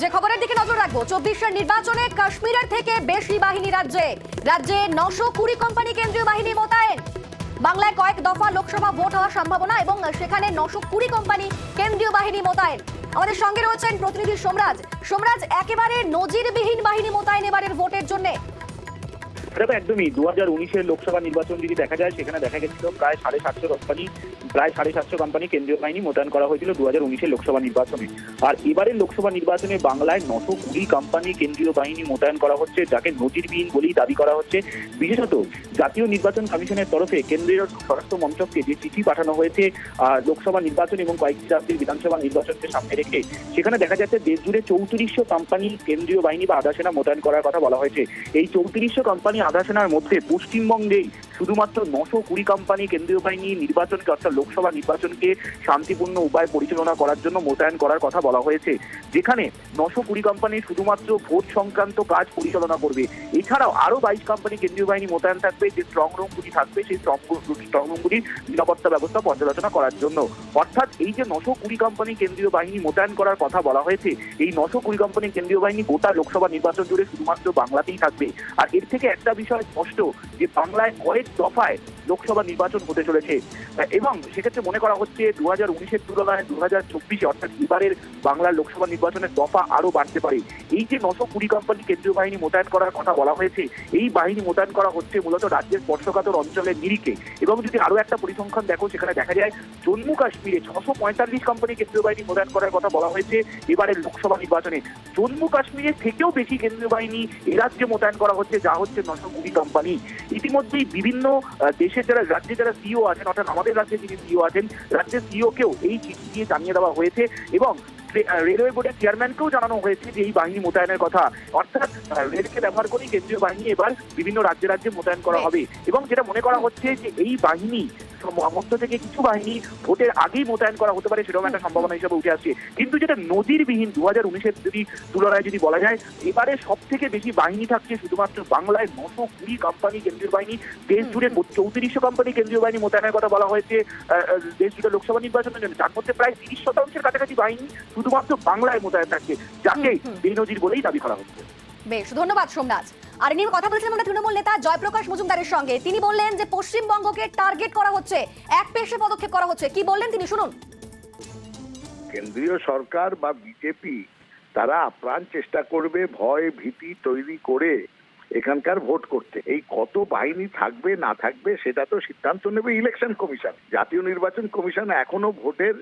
যে খবরের দিকে নজর রাখবো, 24 নির্বাচনে কাশ্মীরের থেকে বেশি বাহিনী রাজ্যে 920 কোম্পানি কেন্দ্রীয় বাহিনী মোতায়েন। বাংলায় কয়েক দফা লোকসভা ভোট হওয়ার সম্ভাবনা এবং সেখানে 920 কোম্পানি কেন্দ্রীয় বাহিনী মোতায়েন। আমাদের সঙ্গে রয়েছেন প্রতিনিধি সোমরাজ। সোমরাজ, একেবারে নজিরবিহীন বাহিনী মোতায়েন এবারের ভোটের জন্য। দেখো, একদমই 2019-এর লোকসভা নির্বাচন যদি দেখা যায়, সেখানে দেখা গেছিল প্রায় 750 কোম্পানি কেন্দ্রীয় বাহিনী মোতায়েন করা হয়েছিল 2019-এর লোকসভা নির্বাচনে। আর এবারের লোকসভা নির্বাচনে বাংলায় 920 কোম্পানি কেন্দ্রীয় বাহিনী মোতায়েন করা হচ্ছে, যাকে নজিরবিহীন বলেই দাবি করা হচ্ছে। বিশেষত জাতীয় নির্বাচন কমিশনের তরফে কেন্দ্রীয় স্বরাষ্ট্র মন্ত্রককে যে চিঠি পাঠানো হয়েছে লোকসভা নির্বাচন এবং কয়েকটি রাজ্যের বিধানসভা নির্বাচনকে সামনে রেখে, সেখানে দেখা যাচ্ছে দেশ জুড়ে 3400 কোম্পানি কেন্দ্রীয় বাহিনী বা আধা সেনা মোতায়েন করার কথা বলা হয়েছে। এই 3400 কোম্পানি আধা সেনার মধ্যে পশ্চিমবঙ্গেই শুধুমাত্র 920 কোম্পানি কেন্দ্রীয় বাহিনী নির্বাচনকে, অর্থাৎ লোকসভা নির্বাচনকে শান্তিপূর্ণ উপায়ে পরিচালনা করার জন্য মোতায়েন করার কথা বলা হয়েছে, যেখানে 920 কোম্পানি শুধুমাত্র ভোট সংক্রান্ত কাজ পরিচালনা করবে। এছাড়াও আরো 22 কোম্পানি কেন্দ্রীয় বাহিনী মোতায়েন থাকবে, যে স্ট্রং রুমগুলি থাকবে সেই স্ট্রং রুমগুলির নিরাপত্তা ব্যবস্থা পর্যালোচনা করার জন্য। অর্থাৎ এই যে 920 কোম্পানি কেন্দ্রীয় বাহিনী মোতায়েন করার কথা বলা হয়েছে, এই 920 কোম্পানি কেন্দ্রীয় বাহিনী গোটা লোকসভা নির্বাচন জুড়ে শুধুমাত্র বাংলাতেই থাকবে। আর এর থেকে একটা বিষয় স্পষ্ট, যে বাংলায় কয়েক দফায় লোকসভা নির্বাচন হতে চলেছে এবং সেক্ষেত্রে মনে করা হচ্ছে 2019-এর তুলনায় 2024-এ অর্থাৎ এবারের বাংলার লোকসভা নির্বাচনের দফা আরো বাড়তে পারে। এই যে 920 কোম্পানি কেন্দ্রীয় বাহিনী মোতায়েন করার কথা বলা হয়েছে, এই বাহিনী মোতায়েন করা হচ্ছে মূলত রাজ্যের স্পর্শকাতর অঞ্চলের নিরিখে। এবং যদি আরো একটা পরিসংখ্যান দেখো, সেখানে দেখা যায় জম্মু কাশ্মীরে 645 কোম্পানি কেন্দ্রীয় বাহিনী মোতায়েন করার কথা বলা হয়েছে এবারের লোকসভা নির্বাচনে। জম্মু কাশ্মীরের থেকেও বেশি কেন্দ্রীয় বাহিনী এ রাজ্যে মোতায়েন করা হচ্ছে, যা হচ্ছে 920 কোম্পানি। ইতিমধ্যেই বিভিন্ন দেশের রাজ্যে যারা সিইও আছেন, অর্থাৎ আমাদের রাজ্যে যিনি সিইও আছেন, রাজ্যের সিইওকেও এই চিঠি দিয়ে জানিয়ে দেওয়া হয়েছে এবং রেলওয়ে বোর্ডের চেয়ারম্যানকেও জানানো হয়েছে যে এই বাহিনী মোতায়েনের কথা। অর্থাৎ রেলকে ব্যবহার করে কেন্দ্রীয় বাহিনী এবার বিভিন্ন রাজ্যে রাজ্যে মোতায়েন করা হবে। এবং যেটা মনে করা হচ্ছে যে এই বাহিনী মধ্য থেকে কিছু বাহিনী ভোটের আগেই মোতায়েন করা হতে পারে, সেরকম একটা সম্ভাবনা হিসেবে উঠে আসছে। কিন্তু যেটা নজিরবিহীন 2019-এর যদি তুলনায় যদি বলা যায়, এবারে সব থেকে বেশি বাহিনী থাকছে শুধুমাত্র বাংলায় 920 কোম্পানি কেন্দ্রীয় বাহিনী। দেশ জুড়ে 3400 কোম্পানি কেন্দ্রীয় বাহিনী মোতায়েনের কথা বলা হয়েছে দেশ জুড়ে লোকসভা নির্বাচনের জন্য। তার মধ্যে প্রায় 30% কাছাকাছি বাহিনী শুধুমাত্র বাংলায় মোতায়েন থাকছে, যাকে বেনজির বলেই দাবি করা হচ্ছে। বেশ, ধন্যবাদ সোমরাজ। আর নিয়ে কথা বলেছিলাম আমরা তৃণমূল নেতা জয়প্রকাশ মজুমদারের সঙ্গে। তিনি বললেন যে পশ্চিমবঙ্গকে টার্গেট করা হচ্ছে, এক পেশে পদক্ষেপ করা হচ্ছে। কি বললেন তিনি, শুনুন। কেন্দ্রীয় সরকার বা বিজেপি তারা আপ্রাণ চেষ্টা করবে ভয় ভীতি তৈরি করে এখানকার ভোট করতে। এই কত বাহিনী থাকবে না থাকবে সেটা তো সিদ্ধান্ত নেবে ইলেকশন কমিশন। জাতীয় নির্বাচন কমিশন এখনো ভোটের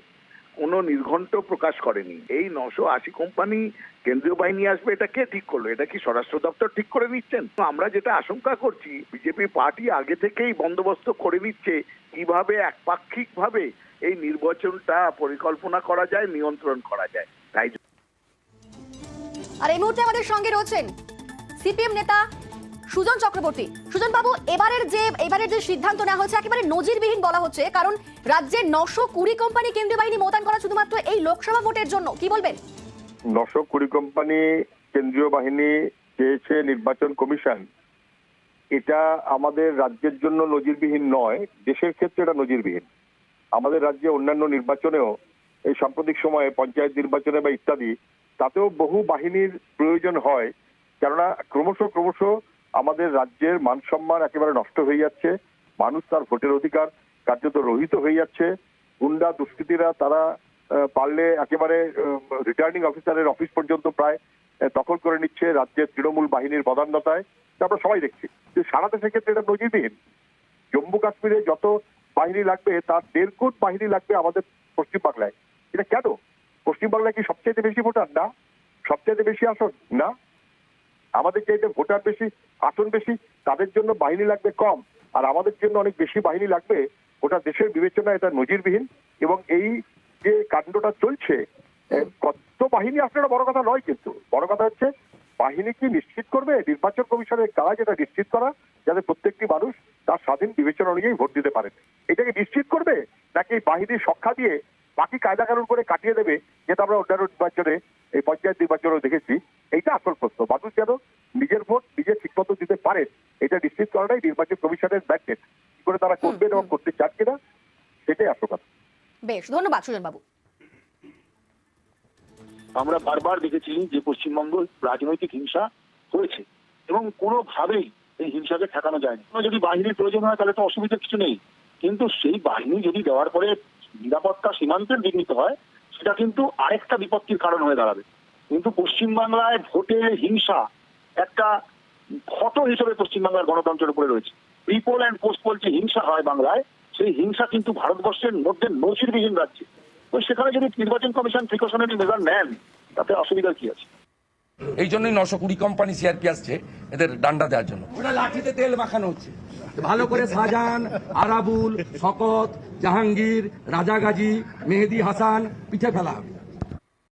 কোনো নির্ঘণ্ট প্রকাশ করেনি। এই 980 কোম্পানি কেন্দ্রীয় বাহিনী আসবে, এটা কে ঠিক করলো? এটা কি স্বরাষ্ট্র দপ্তর ঠিক করে নিচ্ছেন? আমরা যেটা আশঙ্কা করছি, বিজেপি পার্টি আগে থেকেই বন্দোবস্ত করে নিচ্ছে কিভাবে একপাক্ষিক ভাবে এই নির্বাচনটা পরিকল্পনা করা যায়, নিয়ন্ত্রণ করা যায়। তাই আর এই মুহূর্তে আমাদের সঙ্গে রয়েছেন সিপিএম নেতা সুজন চক্রবর্তী। সুজন বাবু, এবারের যে সিদ্ধান্ত নেওয়া হচ্ছে একেবারে নজিরবিহীন বলা হচ্ছে, কারণ রাজ্যে 920 কোম্পানি কেন্দ্রীয় বাহিনী মোতায়েন করা শুধুমাত্র এই লোকসভা ভোটের জন্য। কি বলবেন? 920 কোম্পানি কেন্দ্রীয় বাহিনী চেয়েছে নির্বাচন কমিশন। এটা আমাদের রাজ্যের জন্য নজিরবিহীন নয়, দেশের ক্ষেত্রে এটা নজিরবিহীন। আমাদের রাজ্যে অন্যান্য নির্বাচনেও এই সাম্প্রতিক সময়ে পঞ্চায়েত নির্বাচনে বা ইত্যাদি, তাতেও বহু বাহিনীর প্রয়োজন হয়। কেননা ক্রমশ আমাদের রাজ্যের মান সম্মান একেবারে নষ্ট হয়ে যাচ্ছে, মানুষ তার ভোটের অধিকার কার্যত রহিত হয়ে যাচ্ছে। গুন্ডা দুষ্কৃতীরা তারা পারলে একেবারে রিটার্নিং অফিসারের অফিস পর্যন্ত প্রায় দখল করে নিচ্ছে রাজ্যের তৃণমূল বাহিনীর বদান্যতায়। আমরা সবাই দেখছি যে সারা দেশের ক্ষেত্রে এটা নজিরবিহীন। জম্মু কাশ্মীরে যত বাহিনী লাগবে তার 1.5 গুণ বাহিনী লাগবে আমাদের পশ্চিমবাংলায়। এটা কেন? পশ্চিমবাংলায় কি সবচেয়ে বেশি ভোটার? না। সবচেয়ে বেশি আসন? না। আমাদের চাইতে ভোটার বেশি, আসন বেশি, তাদের জন্য বাহিনী লাগবে কম, আর আমাদের জন্য অনেক বেশি বাহিনী লাগবে। গোটা দেশের বিবেচনায় এটা নজিরবিহীন। এবং এই যে কাণ্ডটা চলছে, কত বাহিনী আসলে বড় কথা নয়, কিন্তু বড় কথা হচ্ছে বাহিনী কি নিশ্চিত করবে নির্বাচন কমিশনের কাজ, এটা নিশ্চিত করা যাতে প্রত্যেকটি মানুষ তার স্বাধীন বিবেচনা অনুযায়ী ভোট দিতে পারেন। এটাকে নিশ্চিত করবে, নাকি বাহিনীর সংখ্যা দিয়ে বাকি কায়দা কানুন করে কাটিয়ে দেবে, যেটা আমরা অন্যান্য নির্বাচনে এই পঞ্চায়েত নির্বাচনেও দেখেছি। এইটা আসল প্রশ্ন। মানুষ যেন নিজের ভোট নিজে ঠিকমতো দিতে পারেন, এটা নিশ্চিত করাটাই নির্বাচন কমিশনের ম্যান্ডেট। কি করে তারা করবেন এবং করতে চান কিনা, সেটাই আসল কথা। বেশ, ধন্যবাদ সুজন বাবু। আমরা বারবার দেখেছি যে পশ্চিমবঙ্গ রাজনৈতিক হিংসা হয়েছে এবং কোনোভাবেই এই হিংসাকে ঠেকানো যায়নি। যদি বাহিনীর প্রয়োজন হয় তাহলে তো অসুবিধা কিছু নেই, কিন্তু সেই বাহিনী যদি দেওয়ার পরে নিরাপত্তা সীমান্তের দিক নিতে হয়, সেটা কিন্তু আরেকটা বিপত্তির কারণ হয়ে দাঁড়াবে। কিন্তু পশ্চিমবাংলায় ভোটে হিংসা একটা ক্ষত হিসেবে পশ্চিমবাংলার গণতন্ত্রের উপরে রয়েছে। প্রিপোল অ্যান্ড পোস্টপোল যে হিংসা হয় বাংলায়, সেই হিংসা কিন্তু ভারতবর্ষের মধ্যে নজিরবিহীন রাজ্যে। তো সেখানে যদি নির্বাচন কমিশন প্রিকশনারি মেজার নেন, তাতে অসুবিধার কি আছে? এই জন্যই 920 কোম্পানি সিআরপি আসছে এদের ডান্ডা দেওয়ার জন্য। ওটা লাঠিতে তেল মাখানো হচ্ছে, ভালো করে শাহজাহান, আরাবুল, শকত, জাহাঙ্গীর, রাজা গাজী, মেহেদি হাসান পিঠে ফেলা হবে।